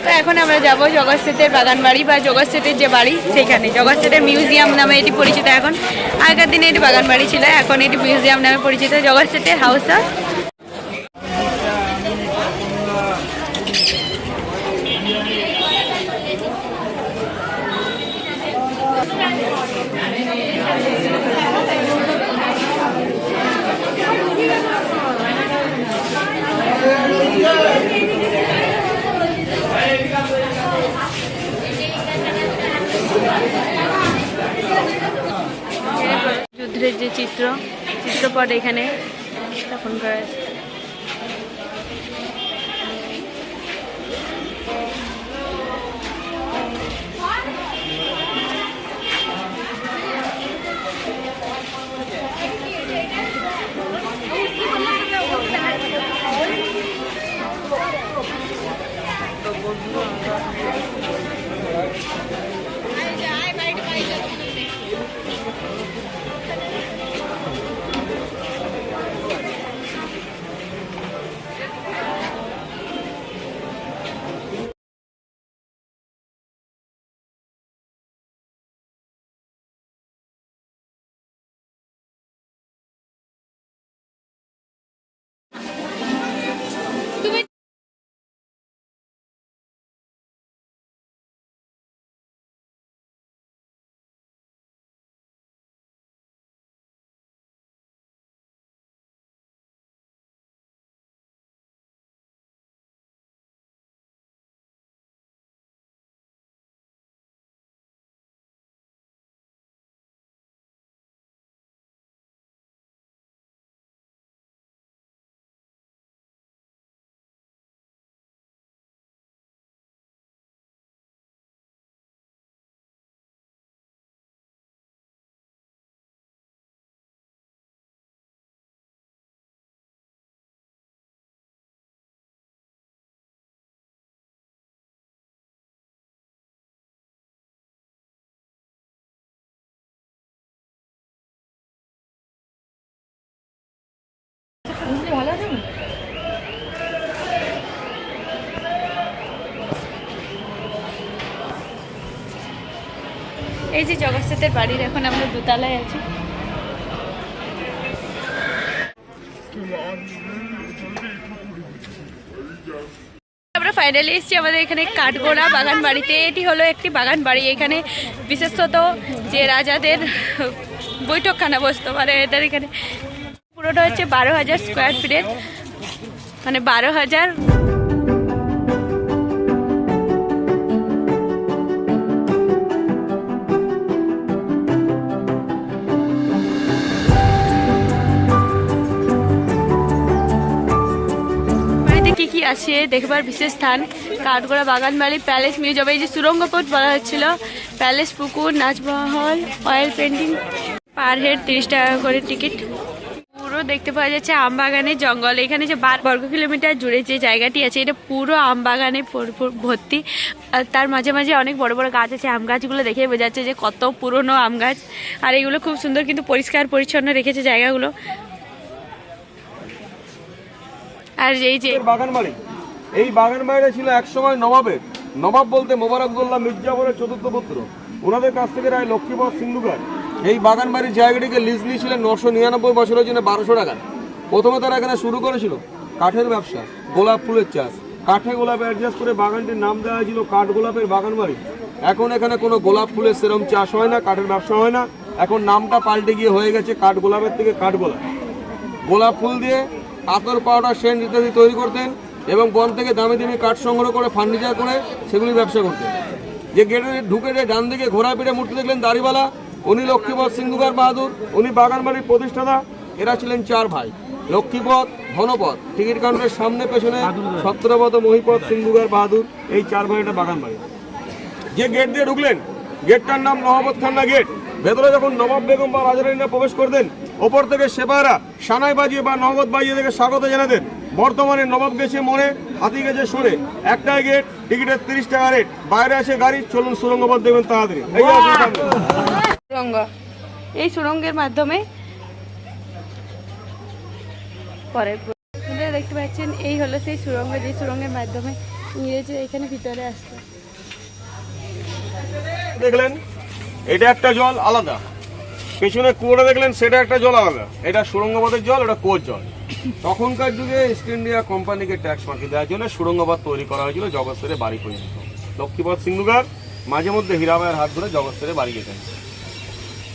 তো এখন আমরা যাব জগৎ সেটের বাগান বাড়ি বা জগৎ সেটের যে বাড়ি সেখানে। জগৎ সেটের মিউজিয়াম নামে এটি পরিচিত। এখন আগের দিনে এটি বাগান বাড়ি ছিল, এখন এটি মিউজিয়াম নামে পরিচিত। জগৎ সেটের হাউস। যুদ্ধের যে চিত্রপট এখানে স্থাপন করা আছে। ভালো আছে। এই যে জগৎ সেটের বাড়ির এখন আমরা দোতলায় আছি। আমরা ফাইনালি এসেছি আমাদের এখানে কাঠগোলা বাগান বাড়িতে। এটি হলো একটি বাগান বাড়ি। এখানে বিশেষত যে রাজাদের বৈঠকখানা বসতো, মানে এদের এখানে পুরোটা হচ্ছে 12,000 স্কোয়ার ফিটের, মানে 12,000। কি কি আছে দেখবার বিশেষ স্থান কাঠগোলা বাগান বাড়ি, প্যালেস মিউজিয়াম, এই যে সুরঙ্গ পথ বলা হচ্ছিল, প্যালেস, পুকুর, নাচমহল, অয়েল পেন্টিং, পার হেড 30 টাকা করে টিকিট। পুরো দেখতে পাওয়া যাচ্ছে আম বাগানের জঙ্গল। এখানে যে 12 বর্গ কিলোমিটার জুড়ে যে জায়গাটি আছে এটা পুরো আম বাগানে ভর্তি। তার মাঝে মাঝে অনেক বড় বড় গাছ আছে। আম গাছগুলো দেখে বোঝা যাচ্ছে যে কত পুরনো আম গাছ। আর এগুলো খুব সুন্দর কিন্তু পরিষ্কার পরিচ্ছন্ন রেখেছে জায়গাগুলো। আর এই যে বাগান বাড়ি, এই বাগান বাড়িটা ছিল একসময় নবাবের। নবাব বলতে মোবারকউদ্দৌলা মির্জাফরের চতুর্থ পুত্র, ওনাদের কাছ থেকে রায় লক্ষ্মীপদ সিন্ধুকার এই বাগান বাড়ির জায়গাটিকে লিজ নিয়েছিলেন 999 বছরের জন্য 1200 টাকা। প্রথমে তারা এখানে শুরু করেছিল কাঠের ব্যবসা, গোলাপ ফুলের চাষ। কাঠে গোলাপ অ্যাডজাস্ট করে বাগানটির নাম দেওয়া হয়েছিল কাঠ গোলাপের বাগান বাড়ি। এখন এখানে কোনো গোলাপ ফুলের সেরম চাষ হয় না, কাঠের ব্যবসা হয় না। এখন নামটা পাল্টে গিয়ে হয়ে গেছে কাঠ গোলাপের থেকে কাঠ গোলাপ। গোলাপ ফুল দিয়ে আতর, পাউডার, সেন্ট ইত্যাদি তৈরি করতেন এবং বন থেকে দামি দামি কাঠ সংগ্রহ করে ফার্নিচার করে সেগুলি ব্যবসা করতেন। যে গেটে ঢুকে যে ডান দিকে ঘোড়া পিঠে মূর্তি দেখলেন দাড়িওয়ালা, উনি লক্ষ্মীপদ সিন্ধুকার বাহাদুর, উনি বাগান বাড়ির প্রতিষ্ঠাতা। এরা ছিলেন 4 ভাই, লক্ষ্মীপদ, ধনপদ, টিকিট কাউন্টারের সামনে পেছনে ছত্রপদ, মহিপদ, সিন্ধুকার বাহাদুর, এই 4 ভাই এটা বাগান বাড়ি। যে গেট দিয়ে ঢুকলেন গেটটার নাম নবাবত খান্না গেট। ভেতরে যখন নবাব বেগম বা রাজারানীরা প্রবেশ করতেন ওপর থেকে সেবারা সানাই বাজিয়ে বা নহবত বাজিয়ে থেকে স্বাগত জানাতেন। বর্তমানে নবাব গেছে মরে, হাতি গেছে সরে, একটাই গেট, টিকিটের 30 টাকা রেট, বাইরে আছে গাড়ি। চলুন সুরঙ্গপথ দেখবেন তাড়াতাড়ি। সুরঙ্গ, এই সুরঙ্গের মাধ্যমে পরে দেখতে পাচ্ছেন এই হলো সেই সুরঙ্গ, যে সুরঙ্গের মাধ্যমে ইংরেজি এখানে ভিতরে আসতো। দেখলেন এটা একটা জল আলাদা, পেছনে কুয়োটা দেখলেন সেটা একটা জল আলাদা, এটা সুরঙ্গপথের জল, এটা কুয়োর জল। তখনকার যুগে ইস্ট ইন্ডিয়া কোম্পানিকে ট্যাক্স ফাঁকি দেওয়ার জন্য সুরঙ্গপথ তৈরি করা হয়েছিল জগৎসরে বাড়ি পর্যন্ত। লক্ষ্মীপদ সিন্ধুগার মাঝে মধ্যে হীরাবাইয়ের হাত ধরে জগৎসরে বাড়ি যেতেন।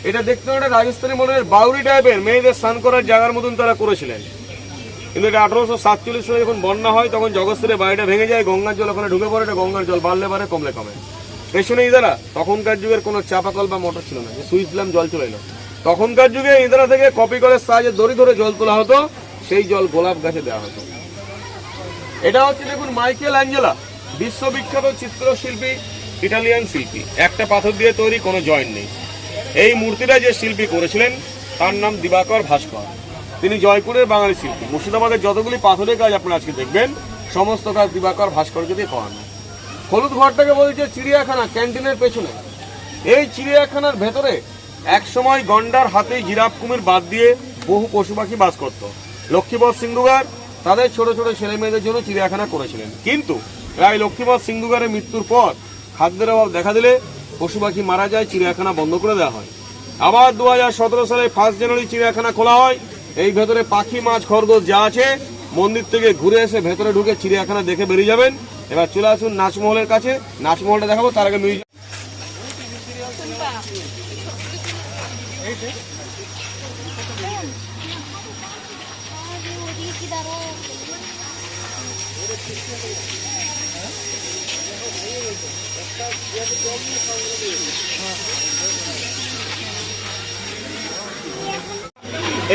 এটা দেখতে একটা রাজস্থানী মডেলের বাউরি টাইপের মেয়েদের স্নান করার জায়গার মতন তারা করেছিলেন। কিন্তু এটা 1847 সালে যখন বন্যা হয় তখন জগৎসরে বাড়িটা ভেঙে যায়, গঙ্গার জল ওখানে ঢুকে পড়ে, এটা গঙ্গার জল বাড়লে বাড়ে কমলে কমে। পেছনে ইদারা তখনকার যুগের কোনো চাপাকল বা মোটর ছিল না যে সুইচ দিলাম জল চলে এলো। তখনকার যুগে ইদারা থেকে কপি কলের সাহায্যে দড়ি ধরে জল তোলা হতো, সেই জল গোলাপ গাছে দেওয়া হতো। এটা হচ্ছে দেখুন মাইকেল অ্যাঞ্জেলা, বিশ্ববিখ্যাত চিত্রশিল্পী, ইটালিয়ান শিল্পী। একটা পাথর দিয়ে তৈরি, কোনো জয়েন্ট নেই। এই মূর্তিটা যে শিল্পী করেছিলেন তার নাম দিবাকর ভাস্কর। তিনি জয়পুরের বাঙালি শিল্পী। মুর্শিদাবাদের যতগুলি পাথরের কাজ আপনারা আজকে দেখবেন সমস্ত কাজ দিবাকর ভাস্করকে দিয়ে করানো। হলুদ ঘরটাকে বলছে চিড়িয়াখানা, ক্যান্টিনের পেছনে। এই চিড়িয়াখানার ভেতরে একসময় গন্ডার, হাতি, জিরাফ, কুমির বাদ দিয়ে বহু পশু পাখি বাস করত। লক্ষ্মীপদ সিন্ধুগার তাদের ছোট ছোট ছেলে মেয়েদের জন্য চিড়িয়াখানা করেছিলেন। কিন্তু প্রায় লক্ষ্মীপদ সিন্ধুগারের মৃত্যুর পর খাদ্যের অভাব দেখা দিলে পশু পাখি মারা যায়, চিড়িয়াখানা বন্ধ করে দেওয়া হয়। আবার 2017 সালে 1 জানুয়ারি চিড়িয়াখানা খোলা হয়। এই ভেতরে পাখি, মাছ, খরগোশ যা আছে মন্দির থেকে ঘুরে এসে ভেতরে ঢুকে চিড়িয়াখানা দেখে বেরিয়ে যাবেন। এবার চলে আসুন নাচমহলের কাছে, নাচমহলটা দেখাবো, তার আগে মিউজিয়াম।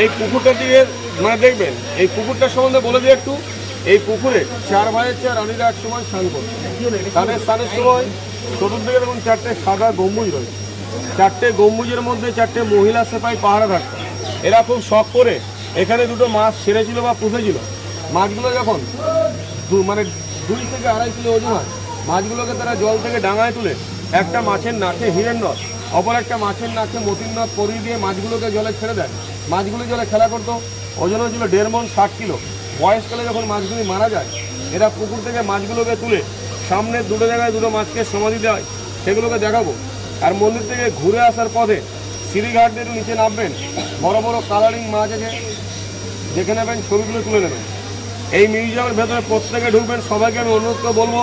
এই পুকুরটা দিয়ে মানে দেখবেন, এই পুকুরটার সম্বন্ধে বলে দিই একটু। এই পুকুরে 4 ভাইয়ের 4 রানীরা এক সময় স্নান করত। তাদের স্নানের সময় চতুর্দিকে দেখুন 4টে সাদা গম্বুজ রয়েছে। 4টে গম্বুজের মধ্যে 4টে মহিলা সেপাই পাহারা থাকত। এরা খুব শখ করে এখানে 2টো মাছ ছেড়েছিল বা পুষেছিল। মাছগুলো যখন মানে 2 থেকে 2.5 কিলো ওজন হয়, মাছগুলোকে তারা জল থেকে ডাঙায় তুলে একটা মাছের নাকে হীরের নথ, অপর একটা মাছের নাকে মতির নথ পরিয়ে দিয়ে মাছগুলোকে জলে ছেড়ে দেয়। মাছগুলো জলে খেলা করতো। ওজন হচ্ছিল 1.5 মণ, 60 কিলো। বয়সকালে যখন মাছগুলি মারা যায়, এরা পুকুর থেকে মাছগুলোকে তুলে সামনে 2টো জায়গায় 2টো মাছকে সমাধি দেয়, সেগুলোকে দেখাবো। আর মন্দির থেকে ঘুরে আসার পথে সিঁড়িঘাট দিয়ে নিচে নামবেন, বড় বড় কালারিং মাছ আছে, দেখে নেবেন, ছবিগুলো তুলে নেবেন। এই মিউজিয়ামের ভেতরে প্রত্যেকে ঢুকবেন। সবাইকে আমি অনুরোধ করে বলবো,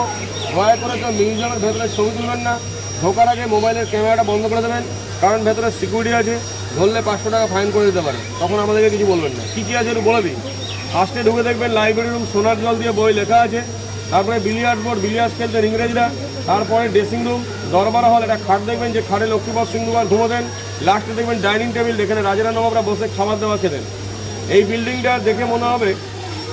দয়া করে কেউ মিউজিয়ামের ভেতরে ছবি তুলবেন না। ঢোকার আগে মোবাইলের ক্যামেরাটা বন্ধ করে দেবেন, কারণ ভেতরে সিকিউরিটি আছে, ধরলে 500 টাকা ফাইন করে দিতে পারে। তখন আমাদেরকে কিছু বলবেন না। কী কী আছে একটু বলে দিই। ফার্স্টে ঢুকে দেখবেন লাইব্রেরি রুম, সোনার জল দিয়ে বই লেখা আছে। তারপরে বিলিয়ার্ড বোর্ড, বিলিয়ার্ড খেলতেন ইংরেজরা। তারপরে ড্রেসিং রুম, দরবার হল, একটা খাট দেখবেন যে খাটে লক্ষ্মীপদ সিন্ধুগার ঘুমোতেন। লাস্টে দেখবেন ডাইনিং টেবিল, যেখানে রাজারা নবাবরা বসে খাবার দাবার খেতেন। এই বিল্ডিংটা দেখে মনে হবে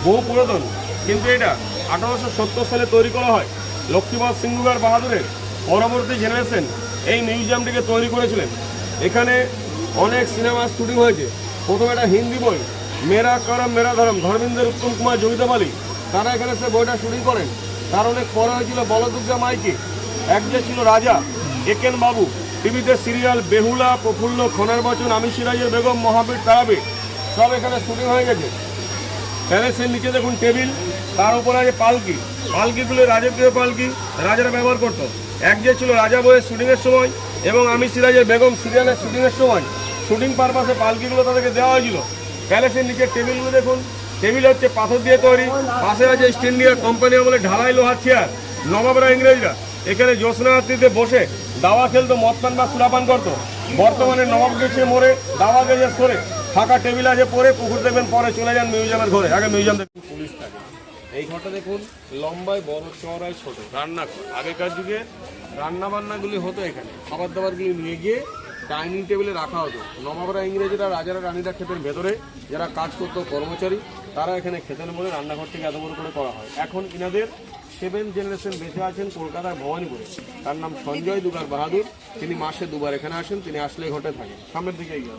বহু পুরাতন, কিন্তু এটা 1870 সালে তৈরি করা হয়। লক্ষ্মীপদ সিন্ধুগার বাহাদুরের পরবর্তী জেনারেশন এই মিউজিয়ামটিকে তৈরি করেছিলেন। এখানে অনেক সিনেমা শুটিং হয়েছে। প্রথমে একটা হিন্দি বই, মেরা করম মেরা ধরম, ধর্মেন্দ্র উত্তম কুমার, জয়িতা মালি, তারা এখানে সে বইটা শুটিং করেন। তার অনেক পরে হয়েছিল বলদুর্গা মাইকি, এক যে ছিল রাজা একেন বাবু, টিভিতে সিরিয়াল বেহুলা, প্রফুল্ল, খনের বচন, আমি সিরাজের বেগম, মহাবীর, তারাবীর, সব এখানে শুটিং হয়ে গেছে। প্যালেসের নিচে দেখুন টেবিল, তার উপরে আছে পালকি। পালকিগুলো রাজকীয় পালকি, রাজারা ব্যবহার করতো। এক যে ছিল রাজা বইয়ের শুটিংয়ের সময় এবং আমি সিরাজের বেগম সিরিয়ালের শুটিংয়ের সময় শুটিং পারপাসে পালকিগুলো তাদেরকে দেওয়া হয়েছিল। প্যালেসের নিচে টেবিলগুলো দেখুন, টেবিল হচ্ছে পাথর দিয়ে তৈরি। পাশে আছে ইস্ট ইন্ডিয়া কোম্পানি আমলে ঢালাই লোহার চেয়ার। নবাবরা, ইংরেজরা এখানে জ্যোৎস্নারাত্রিতে বসে দাওয়া খেলতো, মদ পান বা সুরাপান করতো। বর্তমানে নবাব গেছে মরে, দাওয়া গেছে সরে, ফাঁকা টেবিল আছে পরে, পুকুর দেখবেন পরে, চলে যান মিউজিয়ামের ঘরে। আগে মিউজিয়াম দেখুন, পুলিশ থাকে। এই ঘরটা দেখুন, লম্বায় বড়, চওড়ায় ছোট, রান্নাঘর। আগেকার যুগে রান্না বান্নাগুলি হতো এখানে, খাবার দাবারগুলি নিয়ে গিয়ে ডাইনিং টেবিলে রাখা হতো। নবাবরা, ইংরেজরা, রাজারা, রানীরা খেতেন ভেতরে, যারা কাজ করতো কর্মচারী তারা এখানে খেতেন বলে রান্নাঘর থেকে এত বড় করে করা হয়। এখন ইনাদের 7 জেনারেশন বেঁচে আছেন কলকাতার ভবানীপুরে। তার নাম সঞ্জয় দুগার বাহাদুর। তিনি মাসে 2 বার এখানে আসেন। তিনি আসলে ঘটে থাকেন। সামনের দিকে এগিয়ে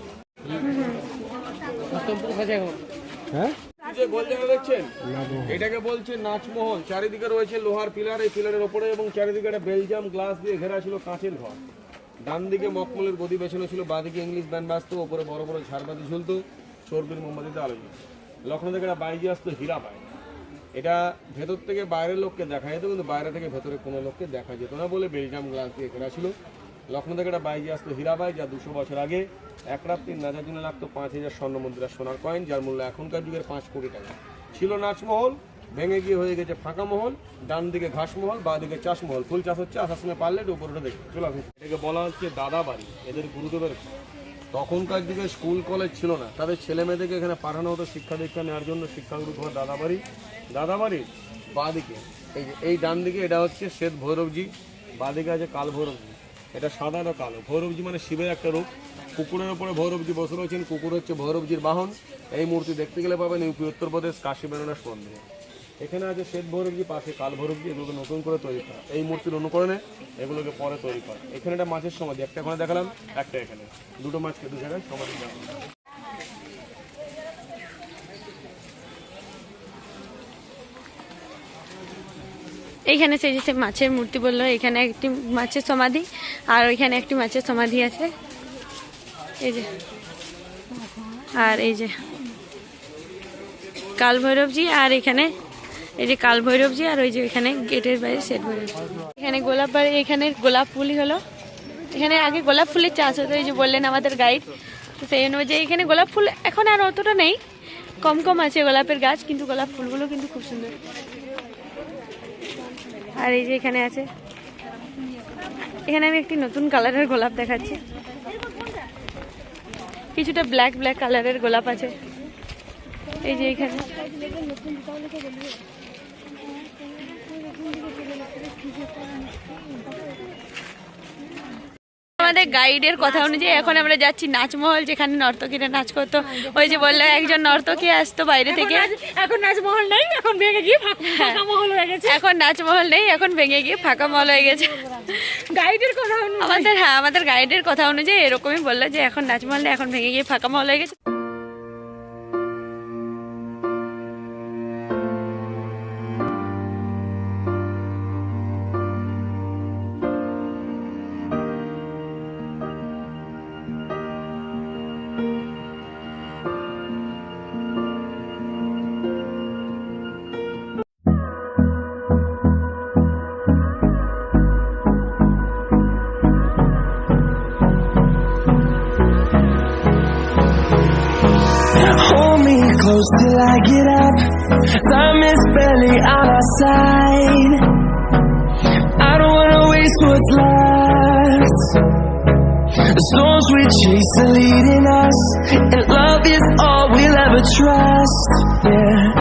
হ্যাঁ, যে গোল জায়গা দেখছেন, এটাকে বলছে নাচমহল। চারিদিকে রয়েছে লোহার পিলার, এই পিলারের ওপরে, এবং চারিদিকে একটা বেলজাম গ্লাস দিয়ে ঘেরা ছিল কাঁচের ঘর। ডান দিকে মকমলের গদি বেছানো ছিল, বাঁদিকে ইংলিশ ব্যান্ড বাজতো, ওপরে বড় বড় ঝাড়বাতি ঝুলতো, চর্বির মোমবাতিতে আলো জ্বলতো। লখনৌ থেকে একটা বাইজি আসতো হীরাবাই। এটা ভেতর থেকে বাইরের লোককে দেখা যেত, কিন্তু বাইরে থেকে ভেতরে কোনো লোককে দেখা যেত না বলে বেলজিয়াম গ্লাস দিয়ে করা ছিল। লখনৌ থেকে একটা বাইজি আসতো হীরাবাই, যা 200 বছর আগে এক রাত্রির নাচার জন্য লাগতো 5000 স্বর্ণ মুদ্রা সোনার কয়েন, যার মূল্য এখনকার যুগের 5 কোটি টাকা। ছিল নাচমহল, ভেঙে গিয়ে হয়ে গেছে ফাঁকা মহল, ডান দিকে ঘাসমহল, বা দিকে চাষমহল। ফুল চাষ হচ্ছে, আসার সময় পারলে উপরে দেখে চলে আসুন। এটাকে বলা হচ্ছে দাদা বাড়ি, এদের গুরুদেবের। তখনকার যুগে স্কুল কলেজ ছিল না, তাদের ছেলে মেয়েদেরকে এখানে পাঠানো হতো শিক্ষা দীক্ষা নেওয়ার জন্য। শিক্ষাগুরু তোমার দাদাবাড়ি। দাদাবাড়ির বাঁ দিকে এই ডান দিকে এটা হচ্ছে শ্বেত ভৈরবজি, বাঁ দিকে আছে কাল ভৈরবজি। এটা সাদা আর কালো। ভৈরবজি মানে শিবের একটা রূপ। কুকুরের উপরে ভৈরবজি বসে রয়েছেন, কুকুর হচ্ছে ভৈরবজির বাহন। এই মূর্তি দেখতে গেলে পাবেন ইউপি উত্তরপ্রদেশ কাশী বেনারস মন্দিরে। এখানে আছে শ্বেত ভৈরবজি, পাশে কাল ভৈরবজি। এগুলোকে নতুন করে তৈরি করা, এই মূর্তির অনুকরণে এগুলোকে পরে তৈরি করা। এখানে একটা মাছের সমাধি, একটা এখানে দেখালাম, একটা এখানে, দুটো মাছকে দু জায়গায় সমাধি দেওয়া। এইখানে সেই যে মাছের মূর্তি বললো, এখানে একটি মাছের সমাধি, আর ওইখানে একটি মাছের সমাধি আছে। এই যে, আর এই যে কাল ভৈরবজি, আর এখানে এই যে কাল ভৈরবজি, আর ওই যে এখানে গেটের বাইরে শ্বেত ভৈরবজি। এখানে গোলাপ বাড়ি, এখানে গোলাপ ফুলই হলো। এখানে আগে গোলাপ ফুলের চাষ হতো, এই যে বললেন আমাদের গাইড, তো সেই অনুযায়ী এখানে গোলাপ ফুল এখন আর অতটা নেই, কম কম আছে গোলাপের গাছ, কিন্তু গোলাপ ফুলগুলো কিন্তু খুব সুন্দর। আর এই যে এখানে আছে, এখানে আমি একটি নতুন কালারের গোলাপ দেখাচ্ছি, কিছুটা ব্ল্যাক ব্ল্যাক কালারের গোলাপ আছে। এই যে এখানে আমাদের গাইডের কথা অনুযায়ী এখন আমরা যাচ্ছি নাচমহল, যেখানে নর্তকীরা নাচ করতো। ওই যে বললো একজন নর্তকী আসতো বাইরে থেকে। এখন নাচমহল নেই, এখন ভেঙে গিয়ে ফাঁকা মহল হয়ে গেছে। এখন নাচমহল নেই, এখন ভেঙে গিয়ে ফাঁকা মহল হয়ে গেছে। গাইডের কথা আমাদের গাইডের কথা অনুযায়ী এরকমই বললো যে এখন নাচমহল নেই, এখন ভেঙে গিয়ে ফাঁকা মহল হয়ে গেছে। Hold me close till I get up. Time is barely on our side. I don't wanna waste what's left. The storms we chase are leading us, and love is all we'll ever trust. Yeah.